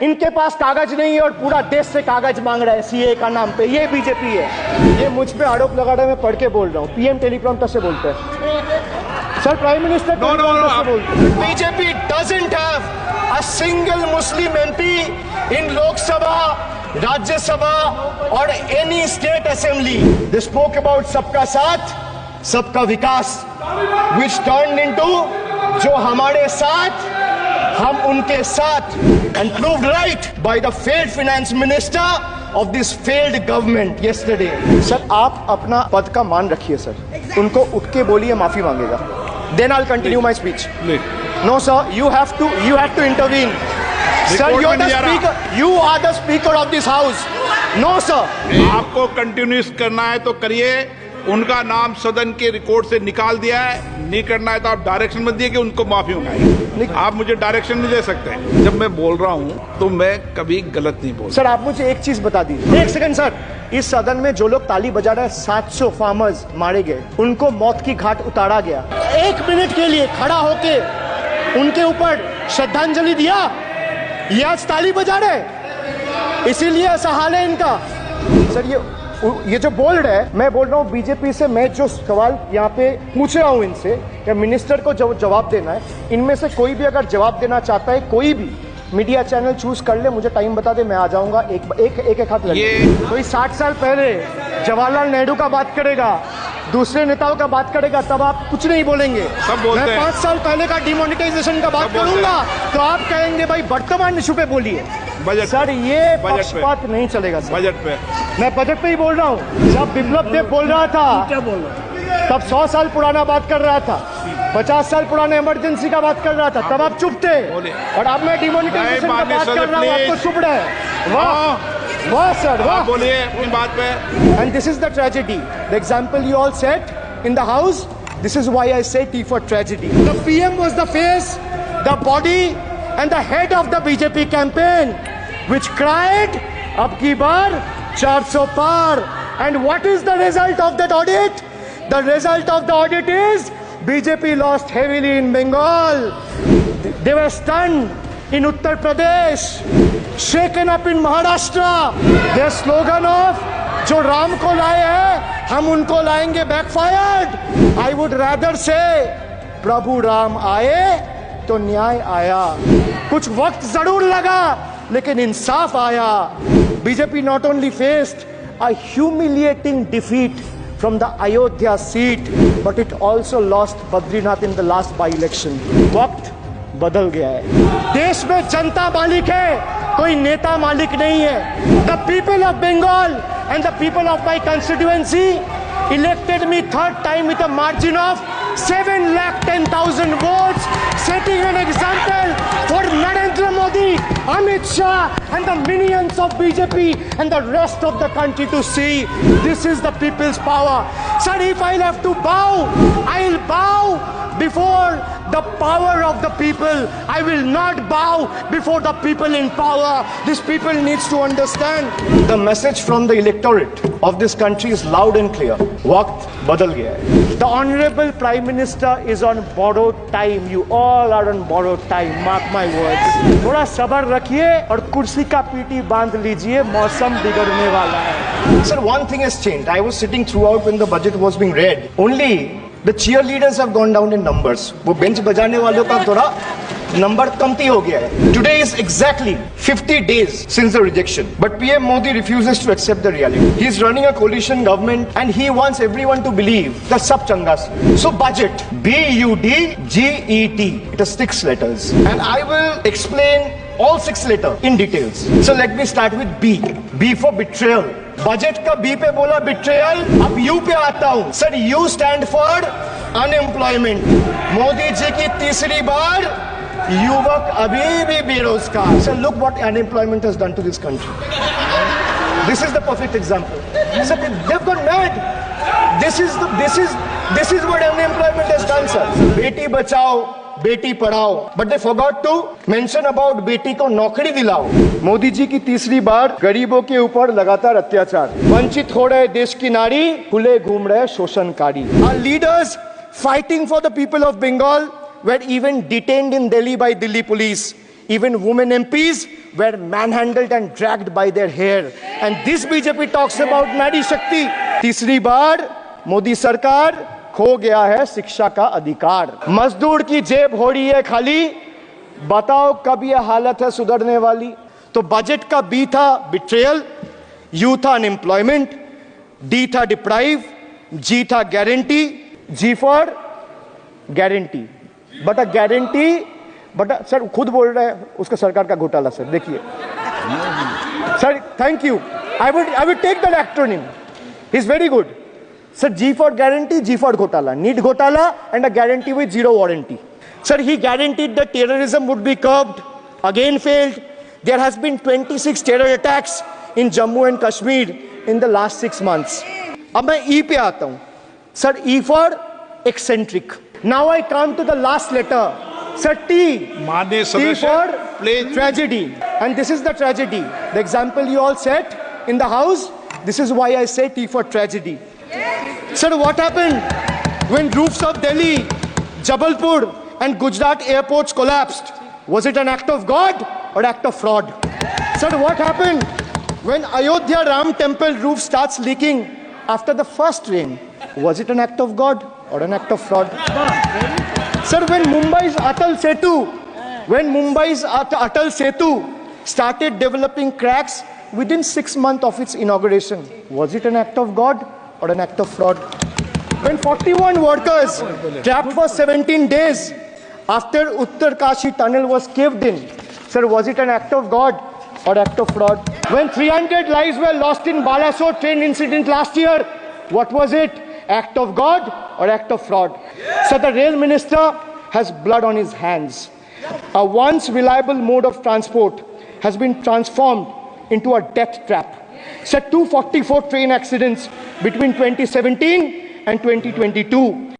इनके पास कागज नहीं है और पूरा देश से कागज मांग रहा है सीए का नाम पे। ये बीजेपी है। ये मुझ पे आरोप लगा रहा है, मैं पढ़ के बोल रहा हूँ। पीएम टेलीप्रॉम्प्टर से बोलते हैं सर, प्राइम मिनिस्टर टेलीप्रॉम्प्टर से बोलते हैं। BJP doesn't have a single Muslim MP in Lok Sabha, Rajya Sabha और any state assembly. They spoke about सबका साथ सबका विकास, which turned into जो हमारे साथ हम उनके साथ, and proved right by the failed finance minister of this failed government yesterday. Sir आप अपना पद का मान रखिए सर, उनको उठ के बोलिए माफी मांगेगा, then I'll continue my speech. No sir, you have to intervene. Sir, you're the speaker. You are the speaker of this house. No sir. आपको कंटिन्यूस करना है तो करिए, उनका नाम सदन के रिकॉर्ड से निकाल दिया है। नहीं करना है तो आप डायरेक्शन मत दिए कि उनको माफी मंगाइए। आप मुझे डायरेक्शन नहीं दे सकते। जब मैं बोल रहा हूँ तो मैं कभी गलत नहीं बोल। सर आप मुझे एक चीज बता दीजिए, एक सेकंड सर। इस सदन में जो लोग ताली बजा रहे हैं, 700 फार्मर्स मारे गए, उनको मौत की घाट उतारा गया। 1 मिनट के लिए खड़ा होके उनके ऊपर श्रद्धांजलि दिया, ये आज ताली बजा रहे, इसीलिए ऐसा हाल है इनका। सर ये जो बोल रहे हैं, मैं बोल रहा हूँ बीजेपी से, मैं जो सवाल यहाँ पे पूछ रहा हूँ इनसे, या मिनिस्टर को जवाब देना है, इनमें से कोई भी अगर जवाब देना चाहता है, कोई भी मीडिया चैनल चूज कर ले, मुझे टाइम बता दे, मैं आ जाऊंगा। एक हाथ लगे। कोई 60 साल पहले जवाहरलाल नेहरू का बात करेगा, दूसरे नेताओं का बात करेगा, तब आप कुछ नहीं बोलेंगे। मैं 5 साल पहले का डिमोनेटाइजेशन का बात करूंगा तो आप कहेंगे भाई वर्तमान इशू पे बोलिए। सर ये पक्षपात नहीं चलेगा सर। बजट पे मैं बजट पे ही बोल रहा हूँ। जब बिप्लब देव बोल रहा था तब 100 साल पुराना बात कर रहा था, 50 साल पुराने इमरजेंसी का बात कर रहा था, तब आप चुप थे। और अब मैं डिमोनेटाइजेशन का बात कर रहा हूँ, आपको चुप रहे। वाह वाह सर वाह, बोलिए अपनी बात पे। And this is the tragedy, the example you all set in the house, this is why I say T for tragedy. The PM was the face, the body and the head of the BJP campaign which cried अब की बार 400 पार। And what is the result of that audit? The result of the audit is BJP lost heavily in Bengal. They were stunned in Uttar Pradesh, shaken up in Maharashtra. Their slogan of जो राम को लाए हैं हम उनको लाएंगे backfired. I would rather say प्रभु राम आए तो न्याय आया। कुछ वक्त जरूर लगा लेकिन इंसाफ आया। BJP not only faced a humiliating defeat from the Ayodhya seat, but it also lost Badrinath in the last by-election. वक्त बदल गया है। देश में जनता मालिक है, कोई नेता मालिक नहीं है। The people of Bengal and the people of my constituency elected me 3rd time with a margin of 7,10,000 votes, setting an example for Narendra Modi, Amit Shah and the minions of BJP and the rest of the country to see. This is the people's power. Sir, if I'll have to bow, I'll bow before the power of the people. I will not bow before the people in power. This people needs to understand. The message from the electorate of this country is loud and clear. वक्त बदल गया है। The Honorable Prime Minister is on borrowed time. You all are on borrowed time. Mark my words. थोड़ा सब्र रखिए और कुर्सी का पीटी बांध लीजिए, मौसम बिगड़ने वाला है। Sir, one thing has changed. I was sitting throughout when the budget was being read. Only the cheerleaders have gone down in numbers. वो बेंच बजाने वालों का थोड़ा नंबर कमती हो गया है। Today is exactly 50 days since the rejection, but PM Modi refuses to accept the reality. He is running a coalition government and he wants everyone to believe that sab changa se. So budget, B-U-D-G-E-T, it has 6 letters, and I will explain all 6 letters in details. So let me start with B. B for betrayal. Budget का B पे बोला betrayal, अब U पे आता हूं। Sir U stand for unemployment. Modi ji की तीसरी बार युवक अभी भी बेरोजगार। Sir look what unemployment has done to this country. This is the perfect example. Sir they have gone mad. This is what unemployment has done sir. बेटी बचाओ बेटी पढ़ाओ, but they forgot to mention about बेटी को नौकरी दिलाओ। मोदी जी की तीसरी बार गरीबों के ऊपर लगातार अत्याचार, वंचित हो रहे देश की नारी, खुले घूम रहे शोषणकारी। Our leaders fighting for the people of Bengal were even detained in Delhi by Delhi police. Even women MPs were manhandled and dragged by their hair. And this BJP talks about Nari Shakti. तीसरी बार मोदी सरकार खो गया है शिक्षा का अधिकार. मजदूर की जेब हो रही है खाली. बताओ कब ये हालत है सुधरने वाली. तो बजट का बी था बिट्रेयल, यू था अनएम्प्लॉयमेंट, डी था डिप्राइव, जी था guarantee, G for guarantee. But a guarantee, but sir खुद बोल रहे हैं उसका सरकार का घोटाला. सर देखिए sir, thank you. I would take that acronym. He is very good. Sir, G for guarantee, G for Ghotala. Need Ghotala and a guarantee with zero warranty. Sir, he guaranteed that terrorism would be curbed. Again failed. There has been 26 terror attacks in Jammu and Kashmir in the last 6 months. अब मैं E पे आता हूँ. Sir, E for eccentric. Now I come to the last letter. Sir, T. माननीय T सदस्य, for please. tragedy. And this is the tragedy. The example you all set in the house. This is why I say T for tragedy. Sir, what happened when roofs of Delhi, Jabalpur and Gujarat airports collapsed? Was it an act of God or act of fraud? Sir, what happened when Ayodhya Ram temple roof starts leaking after the first rain? Was it an act of God or an act of fraud? Sir, when Mumbai's Atal Setu started developing cracks within 6 months of its inauguration, was it an act of God or an act of fraud? When 41 workers trapped for 17 days after Uttarkashi tunnel was caved in, sir, was it an act of God or act of fraud? When 300 lives were lost in Balasore train incident last year, what was it? Act of God or act of fraud? So the rail minister has blood on his hands. A once reliable mode of transport has been transformed into a death trap. So 244 train accidents between 2017 and 2022.